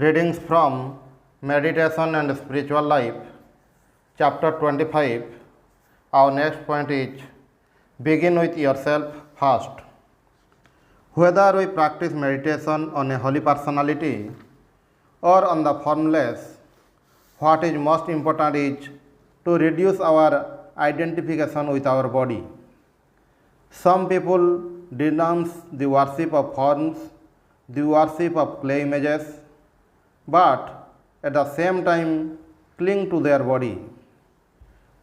Readings from Meditation and Spiritual Life, Chapter 25. Our next point is begin with yourself first. Whether we practice meditation on a holy personality or on the formless, what is most important is to reduce our identification with our body. Some people denounce the worship of forms, the worship of clay images, but at the same time cling to their body.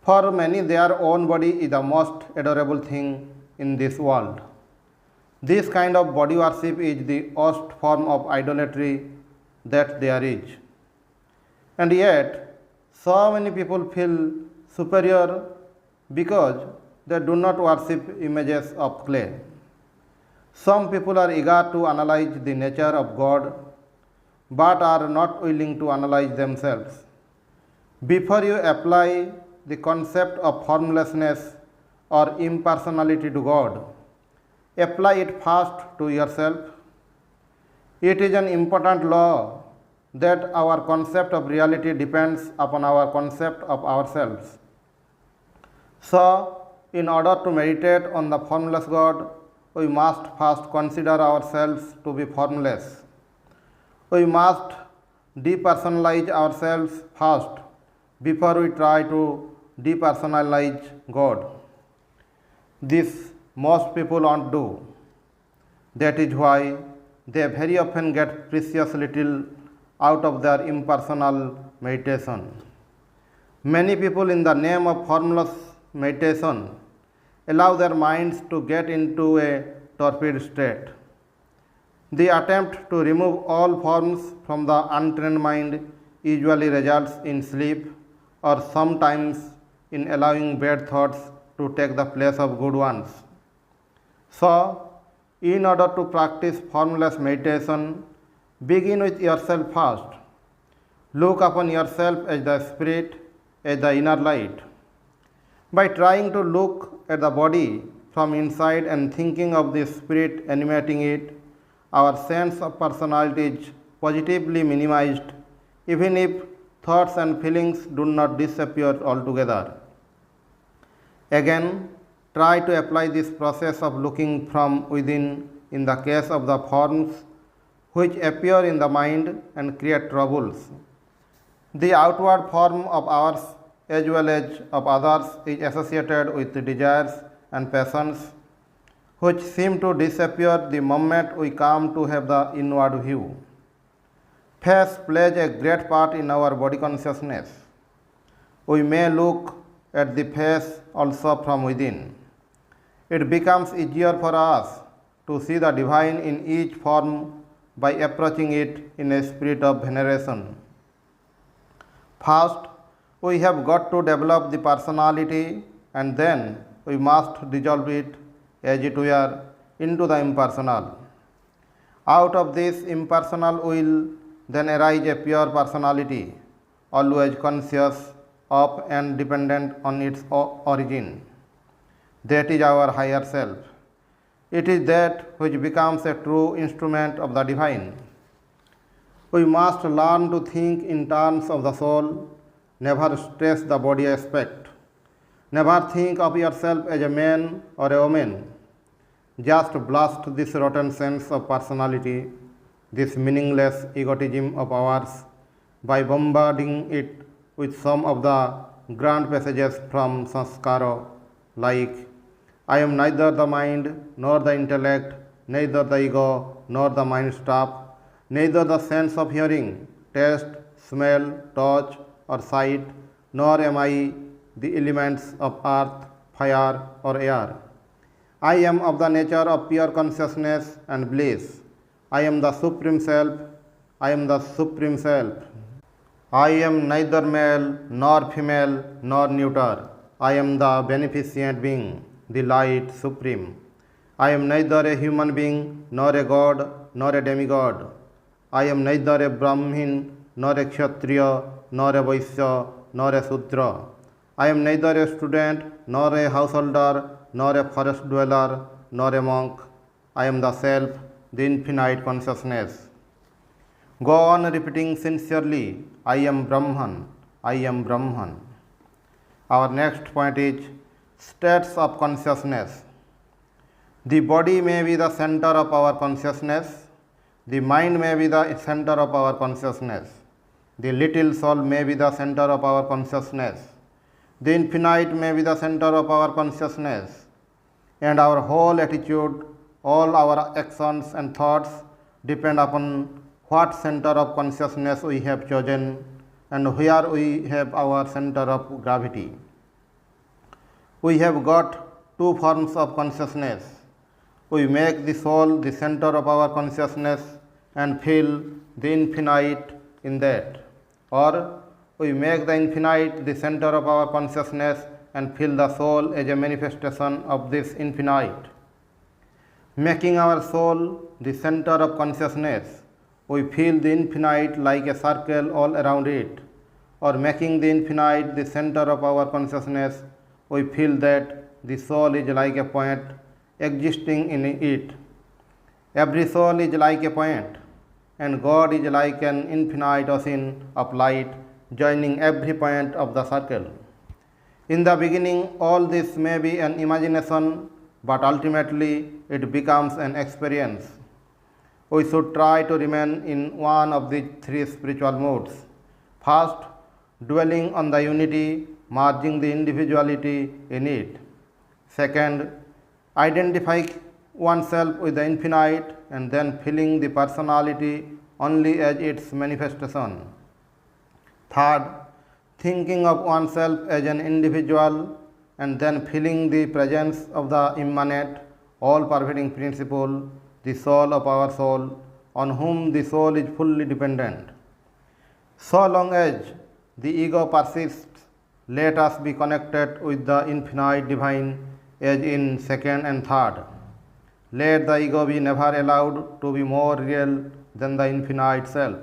For many, their own body is the most adorable thing in this world. This kind of body worship is the worst form of idolatry that there is. And yet, so many people feel superior because they do not worship images of clay. Some people are eager to analyze the nature of God but are not willing to analyze themselves. Before you apply the concept of formlessness or impersonality to God, apply it first to yourself. It is an important law that our concept of reality depends upon our concept of ourselves. So, in order to meditate on the formless God, we must first consider ourselves to be formless. We must depersonalize ourselves first before we try to depersonalize God. This most people won't do. That is why they very often get precious little out of their impersonal meditation. Many people, in the name of formless meditation, allow their minds to get into a torpid state. The attempt to remove all forms from the untrained mind usually results in sleep or sometimes in allowing bad thoughts to take the place of good ones. So, in order to practice formless meditation, begin with yourself first. Look upon yourself as the spirit, as the inner light. By trying to look at the body from inside and thinking of the spirit animating it, our sense of personality is positively minimized, even if thoughts and feelings do not disappear altogether. Again, try to apply this process of looking from within in the case of the forms which appear in the mind and create troubles. The outward form of ours as well as of others is associated with desires and passions which seem to disappear the moment we come to have the inward view. Face plays a great part in our body consciousness. We may look at the face also from within. It becomes easier for us to see the divine in each form by approaching it in a spirit of veneration. First, we have got to develop the personality, and then we must dissolve it as it were into the impersonal. Out of this impersonal will then arise a pure personality, always conscious of and dependent on its origin. That is our higher self. It is that which becomes a true instrument of the divine. We must learn to think in terms of the soul, never stress the body aspect. Never think of yourself as a man or a woman. Just blast this rotten sense of personality, this meaningless egotism of ours, by bombarding it with some of the grand passages from Sanskara, like, I am neither the mind nor the intellect, neither the ego nor the mind stuff, neither the sense of hearing, taste, smell, touch, or sight, nor am I the elements of earth, fire, or air. I am of the nature of pure consciousness and bliss. I am the Supreme Self. I am the Supreme Self. I am neither male nor female nor neuter. I am the beneficent being, the light supreme. I am neither a human being nor a god nor a demigod. I am neither a Brahmin nor a Kshatriya nor a Vaishya nor a Sudra. I am neither a student nor a householder nor a forest dweller nor a monk. I am the self, the infinite consciousness. Go on repeating sincerely, I am Brahman, I am Brahman. Our next point is states of consciousness. The body may be the center of our consciousness. The mind may be the center of our consciousness. The little soul may be the center of our consciousness. The infinite may be the center of our consciousness. And our whole attitude, all our actions and thoughts depend upon what center of consciousness we have chosen and where we have our center of gravity. We have got two forms of consciousness. We make the soul the center of our consciousness and feel the infinite in that. Or we make the infinite the center of our consciousness and feel the soul as a manifestation of this infinite. Making our soul the center of consciousness, we feel the infinite like a circle all around it. Or making the infinite the center of our consciousness, we feel that the soul is like a point existing in it. Every soul is like a point, and God is like an infinite ocean of light joining every point of the circle. In the beginning, all this may be an imagination, but ultimately it becomes an experience. We should try to remain in one of the three spiritual modes. First, dwelling on the unity, merging the individuality in it. Second, identify oneself with the infinite and then feeling the personality only as its manifestation. Third, thinking of oneself as an individual and then feeling the presence of the immanent, all-pervading principle, the soul of our soul, on whom the soul is fully dependent. So long as the ego persists, let us be connected with the infinite divine as in second and third. Let the ego be never allowed to be more real than the infinite self.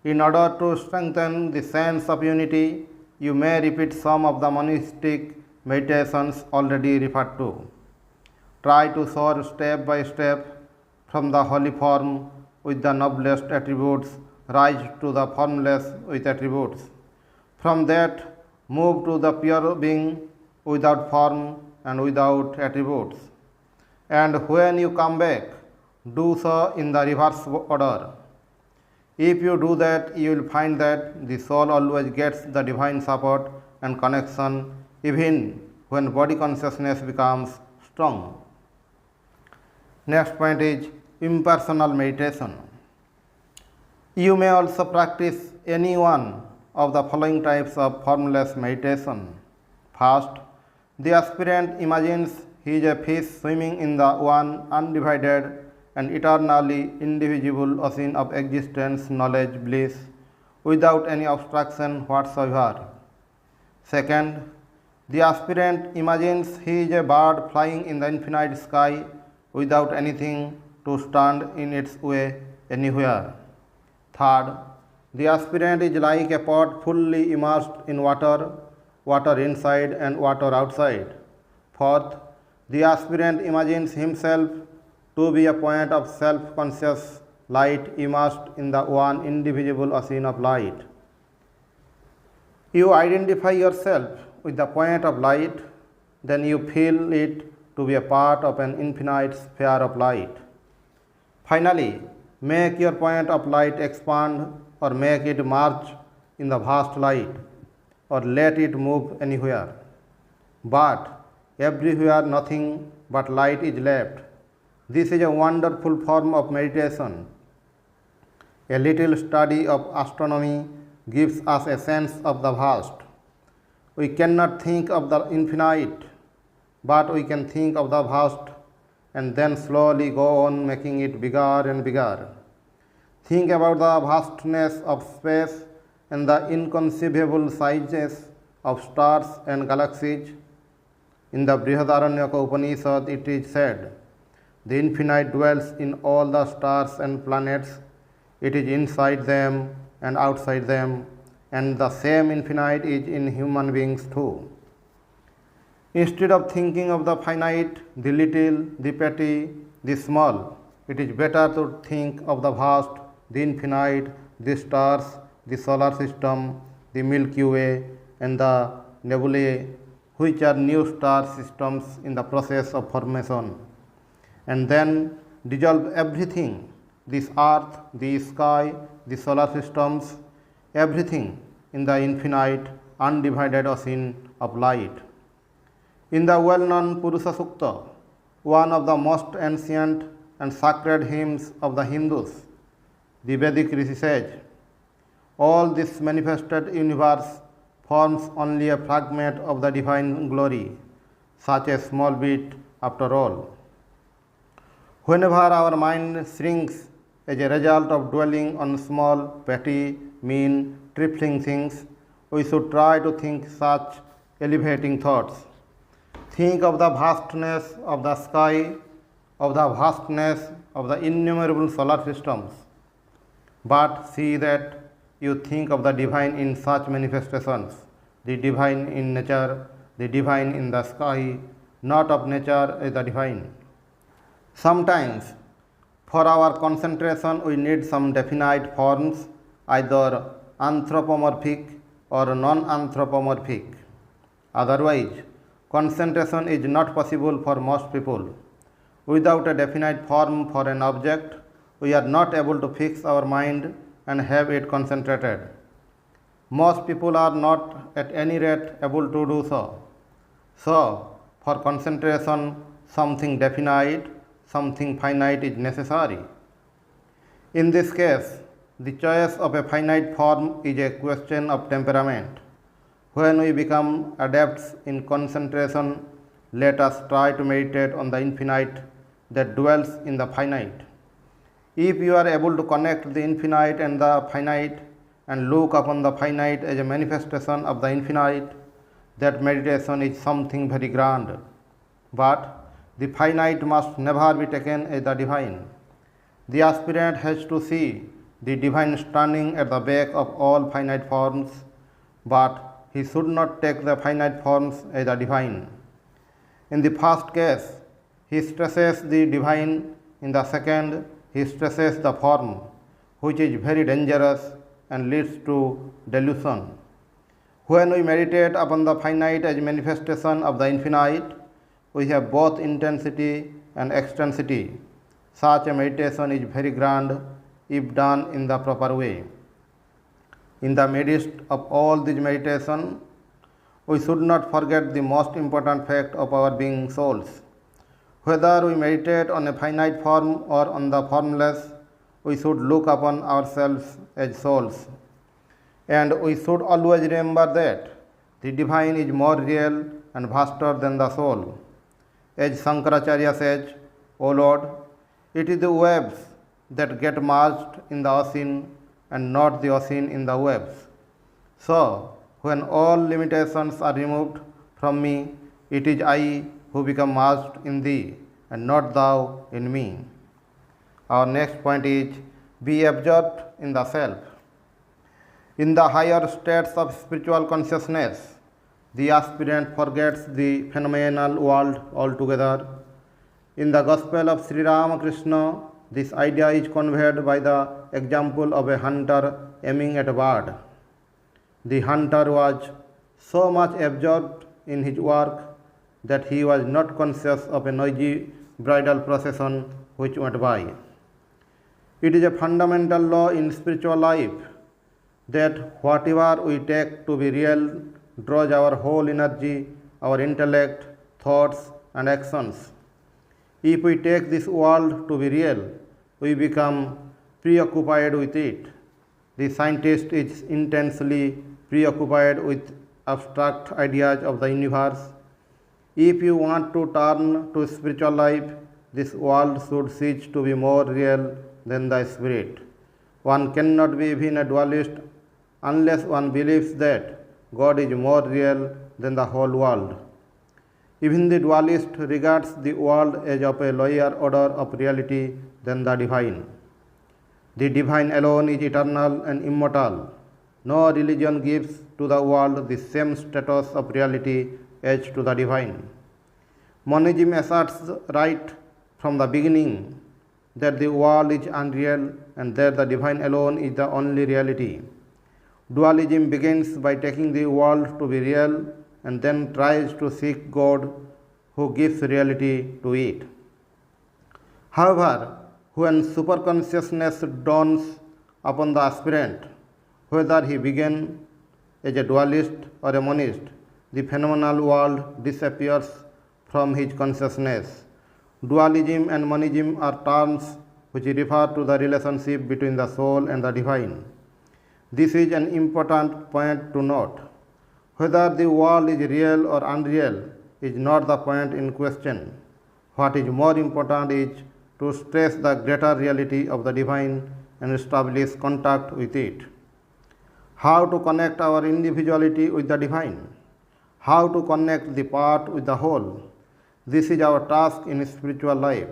In order to strengthen the sense of unity, you may repeat some of the monastic meditations already referred to. Try to soar step by step from the holy form with the noblest attributes, rise to the formless with attributes. From that, move to the pure being without form and without attributes. And when you come back, do so in the reverse order. If you do that, you will find that the soul always gets the divine support and connection even when body consciousness becomes strong. Next point is impersonal meditation. You may also practice any one of the following types of formless meditation. First, the aspirant imagines he is a fish swimming in the one undivided and eternally indivisible ocean of existence, knowledge, bliss, without any obstruction whatsoever. Second, the aspirant imagines he is a bird flying in the infinite sky without anything to stand in its way anywhere. Third, the aspirant is like a pot fully immersed in water, water inside and water outside. Fourth, the aspirant imagines himself to be a point of self-conscious light immersed in the one indivisible ocean of light. You identify yourself with the point of light, then you feel it to be a part of an infinite sphere of light. Finally, make your point of light expand or make it merge in the vast light or let it move anywhere. But everywhere nothing but light is left. This is a wonderful form of meditation. A little study of astronomy gives us a sense of the vast. We cannot think of the infinite, but we can think of the vast and then slowly go on making it bigger and bigger. Think about the vastness of space and the inconceivable sizes of stars and galaxies. In the Brihadaranyaka Upanishad it is said, the infinite dwells in all the stars and planets. It is inside them and outside them, and the same infinite is in human beings too. Instead of thinking of the finite, the little, the petty, the small, it is better to think of the vast, the infinite, the stars, the solar system, the Milky Way, and the nebulae, which are new star systems in the process of formation, and then dissolve everything, this earth, the sky, the solar systems, everything in the infinite, undivided ocean of light. In the well-known Purusha Sukta, one of the most ancient and sacred hymns of the Hindus, the Vedic Rishi says, all this manifested universe forms only a fragment of the divine glory, such a small bit after all. Whenever our mind shrinks as a result of dwelling on small, petty, mean, trifling things, we should try to think such elevating thoughts. Think of the vastness of the sky, of the vastness of the innumerable solar systems, but see that you think of the divine in such manifestations, the divine in nature, the divine in the sky, not of nature as the divine. Sometimes, for our concentration, we need some definite forms, either anthropomorphic or non-anthropomorphic. Otherwise, concentration is not possible for most people. Without a definite form for an object, we are not able to fix our mind and have it concentrated. Most people are not at any rate able to do so. So, for concentration, something definite, something finite is necessary. In this case, the choice of a finite form is a question of temperament. When we become adepts in concentration, let us try to meditate on the infinite that dwells in the finite. If you are able to connect the infinite and the finite and look upon the finite as a manifestation of the infinite, that meditation is something very grand. But the finite must never be taken as the divine. The aspirant has to see the divine standing at the back of all finite forms, but he should not take the finite forms as the divine. In the first case, he stresses the divine. In the second, he stresses the form, which is very dangerous and leads to delusion. When we meditate upon the finite as manifestation of the infinite, we have both intensity and extensity. Such a meditation is very grand if done in the proper way. In the midst of all this meditation, we should not forget the most important fact of our being souls. Whether we meditate on a finite form or on the formless, we should look upon ourselves as souls. And we should always remember that the divine is more real and vaster than the soul. As Shankaracharya says, O Lord, it is the waves that get merged in the ocean and not the ocean in the waves. So, when all limitations are removed from me, it is I who become merged in thee and not thou in me. Our next point is, be absorbed in the self. In the higher states of spiritual consciousness, the aspirant forgets the phenomenal world altogether. In the Gospel of Sri Ramakrishna, this idea is conveyed by the example of a hunter aiming at a bird. The hunter was so much absorbed in his work that he was not conscious of a noisy bridal procession which went by. It is a fundamental law in spiritual life that whatever we take to be real draws our whole energy, our intellect, thoughts, and actions. If we take this world to be real, we become preoccupied with it. The scientist is intensely preoccupied with abstract ideas of the universe. If you want to turn to spiritual life, this world should cease to be more real than the spirit. One cannot be even a dualist unless one believes that God is more real than the whole world. Even the dualist regards the world as of a lower order of reality than the divine. The divine alone is eternal and immortal. No religion gives to the world the same status of reality as to the divine. Monism asserts right from the beginning that the world is unreal and that the divine alone is the only reality. Dualism begins by taking the world to be real and then tries to seek God who gives reality to it. However, when superconsciousness dawns upon the aspirant, whether he began as a dualist or a monist, the phenomenal world disappears from his consciousness. Dualism and monism are terms which refer to the relationship between the soul and the divine. This is an important point to note. Whether the world is real or unreal is not the point in question. What is more important is to stress the greater reality of the divine and establish contact with it. How to connect our individuality with the divine? How to connect the part with the whole? This is our task in spiritual life.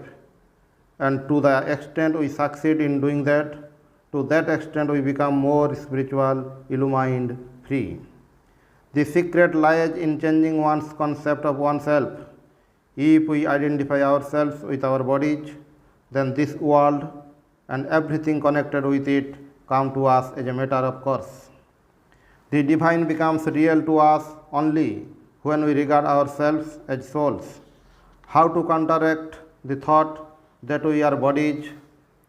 And to the extent we succeed in doing that, to that extent we become more spiritual, illumined, free. The secret lies in changing one's concept of oneself. If we identify ourselves with our bodies, then this world and everything connected with it come to us as a matter of course. The divine becomes real to us only when we regard ourselves as souls. How to counteract the thought that we are bodies,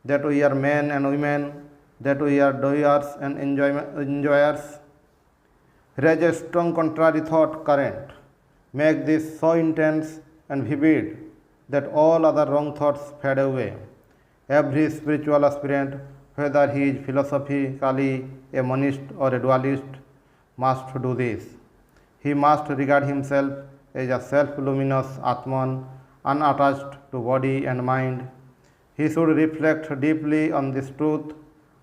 that we are men and women, that we are doers and enjoyers? Raise a strong contrary thought current. Make this so intense and vivid that all other wrong thoughts fade away. Every spiritual aspirant, whether he is philosophically a monist or a dualist, must do this. He must regard himself as a self-luminous Atman, unattached to body and mind. He should reflect deeply on this truth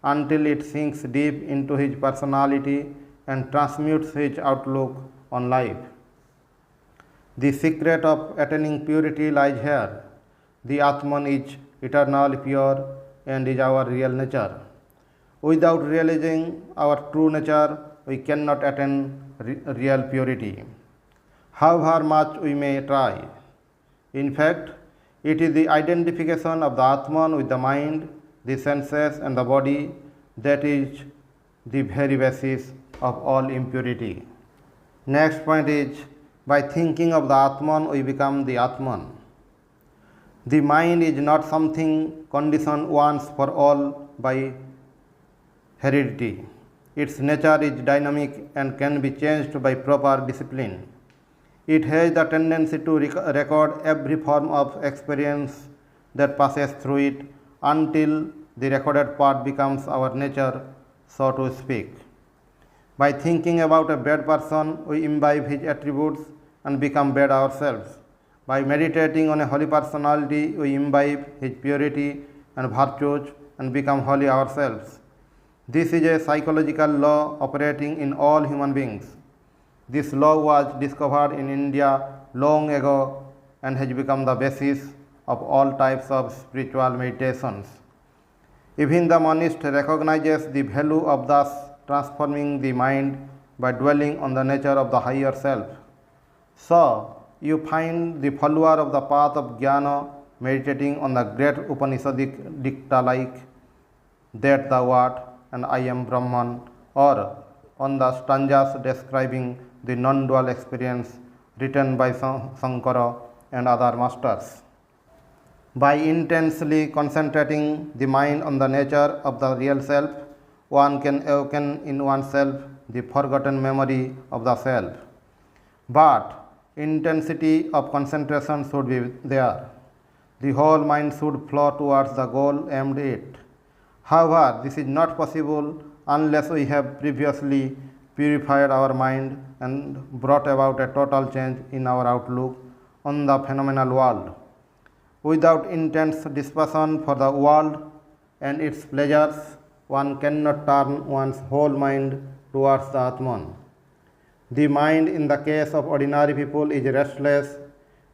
until it sinks deep into his personality and transmutes his outlook on life. The secret of attaining purity lies here. The Atman is eternally pure and is our real nature. Without realizing our true nature, we cannot attain real purity, however much we may try. In fact, it is the identification of the Atman with the mind, the senses and the body that is the very basis of all impurity. Next point is, by thinking of the Atman, we become the Atman. The mind is not something conditioned once for all by heredity. Its nature is dynamic and can be changed by proper discipline. It has the tendency to record every form of experience that passes through it until the recorded part becomes our nature, so to speak. By thinking about a bad person, we imbibe his attributes and become bad ourselves. By meditating on a holy personality, we imbibe his purity and virtues and become holy ourselves. This is a psychological law operating in all human beings. This law was discovered in India long ago and has become the basis of all types of spiritual meditations. Even the monist recognizes the value of thus transforming the mind by dwelling on the nature of the higher self. So, you find the follower of the path of jnana meditating on the great Upanishadic dicta like that thou art and I am Brahman, or on the stanzas describing the non-dual experience written by Sankara and other masters. By intensely concentrating the mind on the nature of the real self, one can awaken in oneself the forgotten memory of the self. But intensity of concentration should be there. The whole mind should flow towards the goal aimed at. However, this is not possible unless we have previously purified our mind and brought about a total change in our outlook on the phenomenal world. Without intense dispassion for the world and its pleasures, one cannot turn one's whole mind towards the Atman. The mind in the case of ordinary people is restless.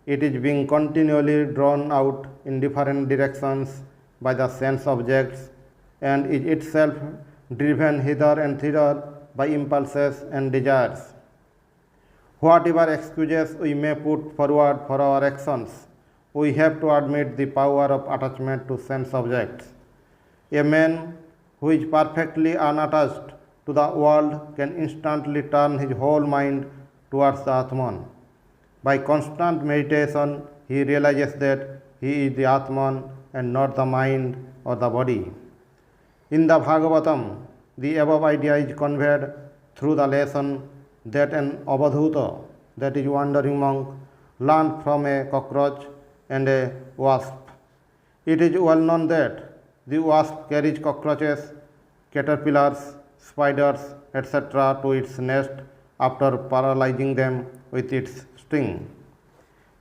It is being continually drawn out in different directions by the sense objects and is itself driven hither and thither by impulses and desires. Whatever excuses we may put forward for our actions, we have to admit the power of attachment to sense objects. A man who is perfectly unattached to the world can instantly turn his whole mind towards the Atman. By constant meditation, he realizes that he is the Atman and not the mind or the body. In the Bhagavatam, the above idea is conveyed through the lesson that an Avadhuta, that is wandering monk, learned from a cockroach and a wasp. It is well known that the wasp carries cockroaches, caterpillars, spiders, etc. to its nest after paralyzing them with its sting.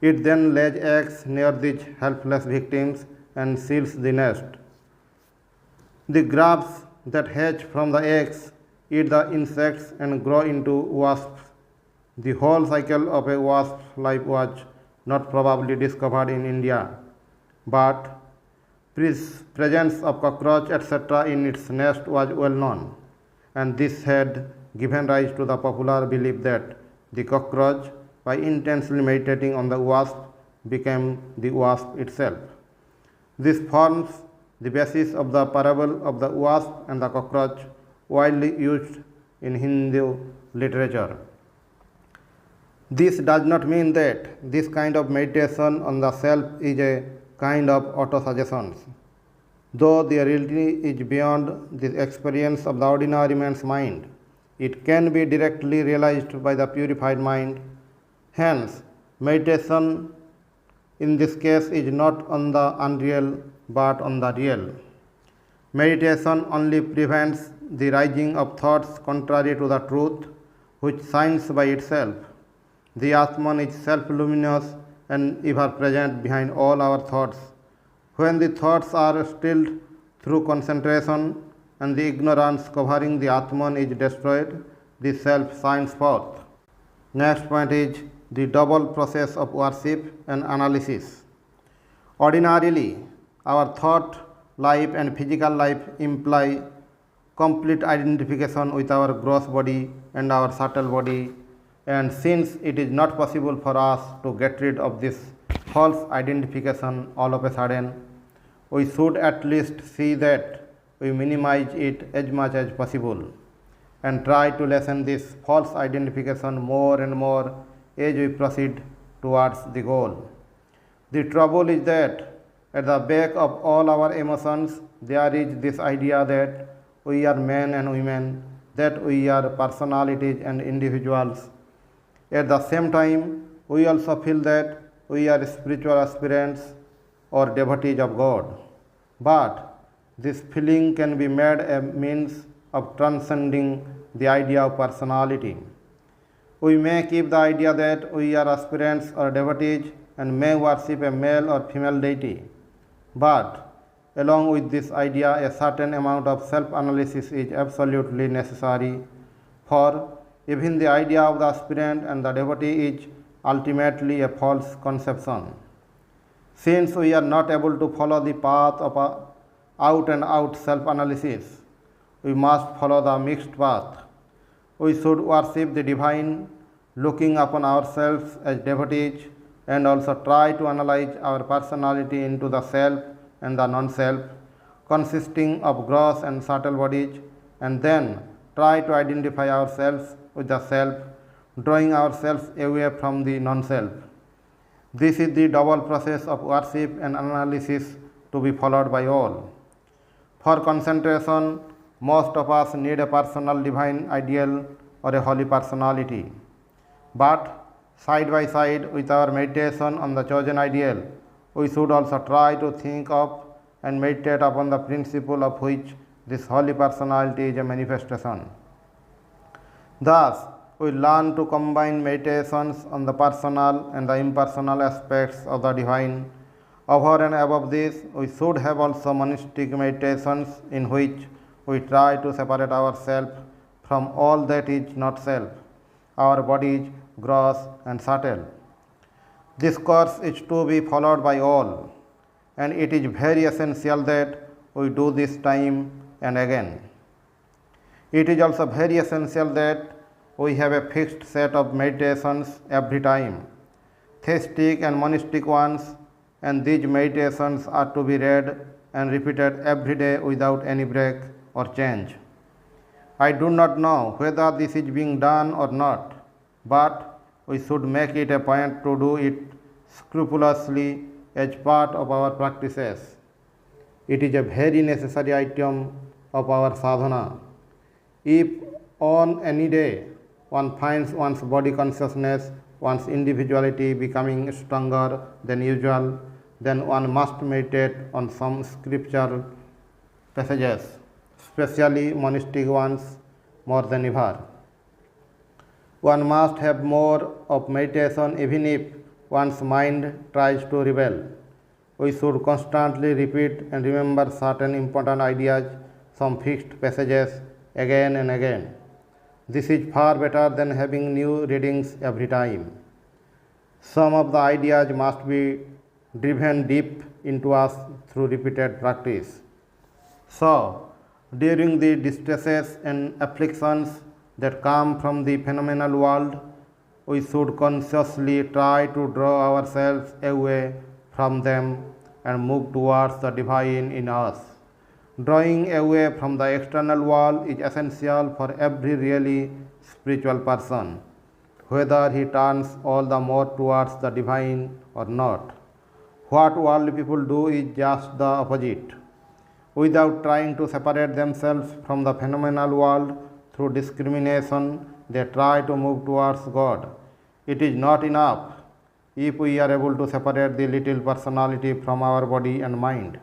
It then lays eggs near these helpless victims and seals the nest. The grubs that hatch from the eggs eat the insects and grow into wasps. The whole cycle of a wasp's life was not probably discovered in India, but presence of cockroach etc. in its nest was well known, and this had given rise to the popular belief that the cockroach, by intensely meditating on the wasp, became the wasp itself. This forms the basis of the parable of the wasp and the cockroach, widely used in Hindu literature. This does not mean that this kind of meditation on the self is a kind of autosuggestions. Though the reality is beyond the experience of the ordinary man's mind, it can be directly realized by the purified mind. Hence, meditation in this case is not on the unreal but on the real. Meditation only prevents the rising of thoughts contrary to the truth, which shines by itself. The Atman is self-luminous and ever present behind all our thoughts. When the thoughts are stilled through concentration and the ignorance covering the Atman is destroyed, the self shines forth. Next point is the double process of worship and analysis. Ordinarily, our thought life and physical life imply complete identification with our gross body and our subtle body, and since it is not possible for us to get rid of this false identification all of a sudden, we should at least see that we minimize it as much as possible and try to lessen this false identification more and more as we proceed towards the goal. The trouble is that at the back of all our emotions there is this idea that we are men and women, that we are personalities and individuals. At the same time, we also feel that we are spiritual aspirants or devotees of God. But this feeling can be made a means of transcending the idea of personality. We may keep the idea that we are aspirants or devotees and may worship a male or female deity. But along with this idea, a certain amount of self-analysis is absolutely necessary, for even the idea of the aspirant and the devotee is ultimately a false conception. Since we are not able to follow the path of out and out self-analysis, we must follow the mixed path. We should worship the divine, looking upon ourselves as devotees, and also try to analyze our personality into the self and the non-self, consisting of gross and subtle bodies, and then try to identify ourselves with the self, drawing ourselves away from the non-self. This is the double process of worship and analysis to be followed by all. For concentration, most of us need a personal divine ideal or a holy personality. But side by side with our meditation on the chosen ideal, we should also try to think of and meditate upon the principle of which this holy personality is a manifestation. Thus, we learn to combine meditations on the personal and the impersonal aspects of the divine. Over and above this, we should have also monastic meditations in which we try to separate ourselves from all that is not self, our bodies, gross and subtle. This course is to be followed by all, and it is very essential that we do this time and again. It is also very essential that we have a fixed set of meditations every time. Theistic and monastic ones and these meditations are to be read and repeated every day without any break or change. I do not know whether this is being done or not, but we should make it a point to do it scrupulously as part of our practices. It is a very necessary item of our sadhana. If on any day one finds one's body consciousness, one's individuality becoming stronger than usual, then one must meditate on some scriptural passages, especially monastic ones, more than ever. One must have more of meditation even if one's mind tries to rebel. We should constantly repeat and remember certain important ideas, some fixed passages again and again. This is far better than having new readings every time. Some of the ideas must be driven deep into us through repeated practice. So, during the distresses and afflictions that come from the phenomenal world, we should consciously try to draw ourselves away from them and move towards the divine in us. Drawing away from the external world is essential for every really spiritual person, whether he turns all the more towards the divine or not. What worldly people do is just the opposite. Without trying to separate themselves from the phenomenal world through discrimination, they try to move towards God. It is not enough if we are able to separate the little personality from our body and mind,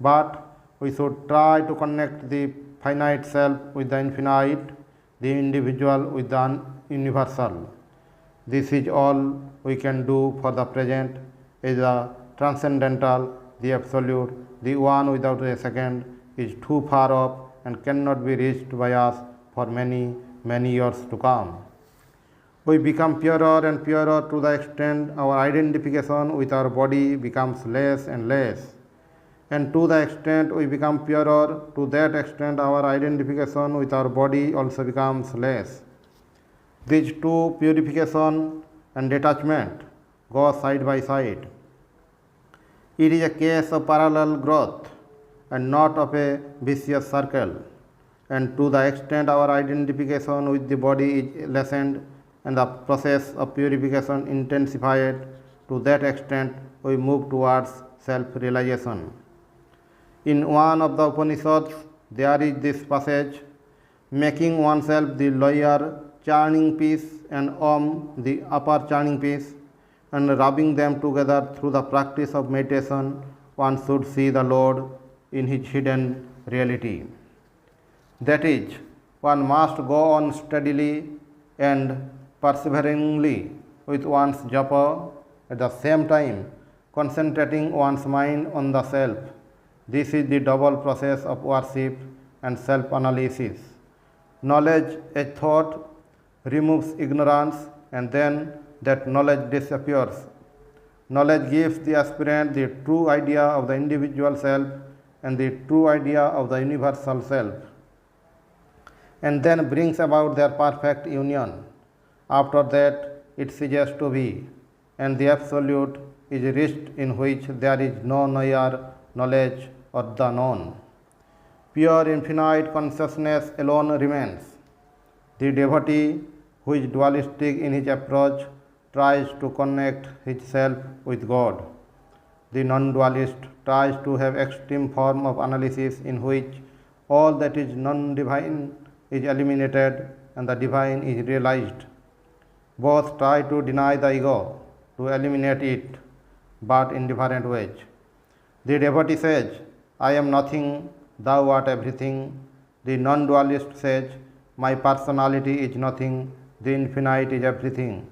but we should try to connect the finite self with the infinite, the individual with the universal. This is all we can do for the present. Is the transcendental, the absolute, the one without a second, is too far off and cannot be reached by us for many, many years to come. We become purer and purer to the extent our identification with our body becomes less and less. And to the extent we become purer, to that extent our identification with our body also becomes less. These two, purification and detachment, go side by side. It is a case of parallel growth and not of a vicious circle. And to the extent our identification with the body is lessened and the process of purification intensified, to that extent we move towards self-realization. In one of the Upanishads, there is this passage, making oneself the lower churning piece and the upper churning piece, and rubbing them together through the practice of meditation, one should see the Lord in his hidden reality. That is, one must go on steadily and perseveringly with one's japa, at the same time concentrating one's mind on the self. This is the double process of worship and self-analysis. Knowledge as thought removes ignorance, and then that knowledge disappears. Knowledge gives the aspirant the true idea of the individual self and the true idea of the universal self, and then brings about their perfect union. After that, it ceases to be, and the absolute is reached, in which there is no knower, knowledge, or the known. Pure infinite consciousness alone remains. The devotee, who is dualistic in his approach, tries to connect himself with God. The non-dualist tries to have extreme form of analysis in which all that is non-divine is eliminated and the divine is realized. Both try to deny the ego, to eliminate it, but in different ways. The devotee says, I am nothing, thou art everything. The non-dualist says, my personality is nothing, the infinite is everything.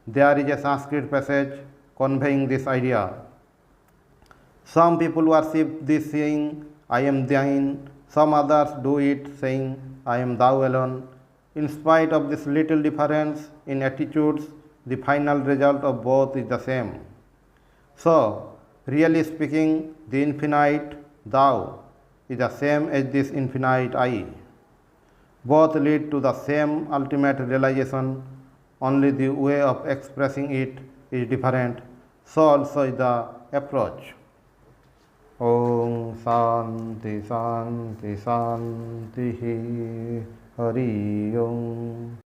There is a Sanskrit passage conveying this idea. Some people worship this saying, I am thine. Some others do it saying, I am thou alone. In spite of this little difference in attitudes, the final result of both is the same. So, really speaking, the infinite thou is the same as this infinite I. Both lead to the same ultimate realization, only the way of expressing it is different. So also is the approach. Om Shanti Shanti Shanti Hari Om.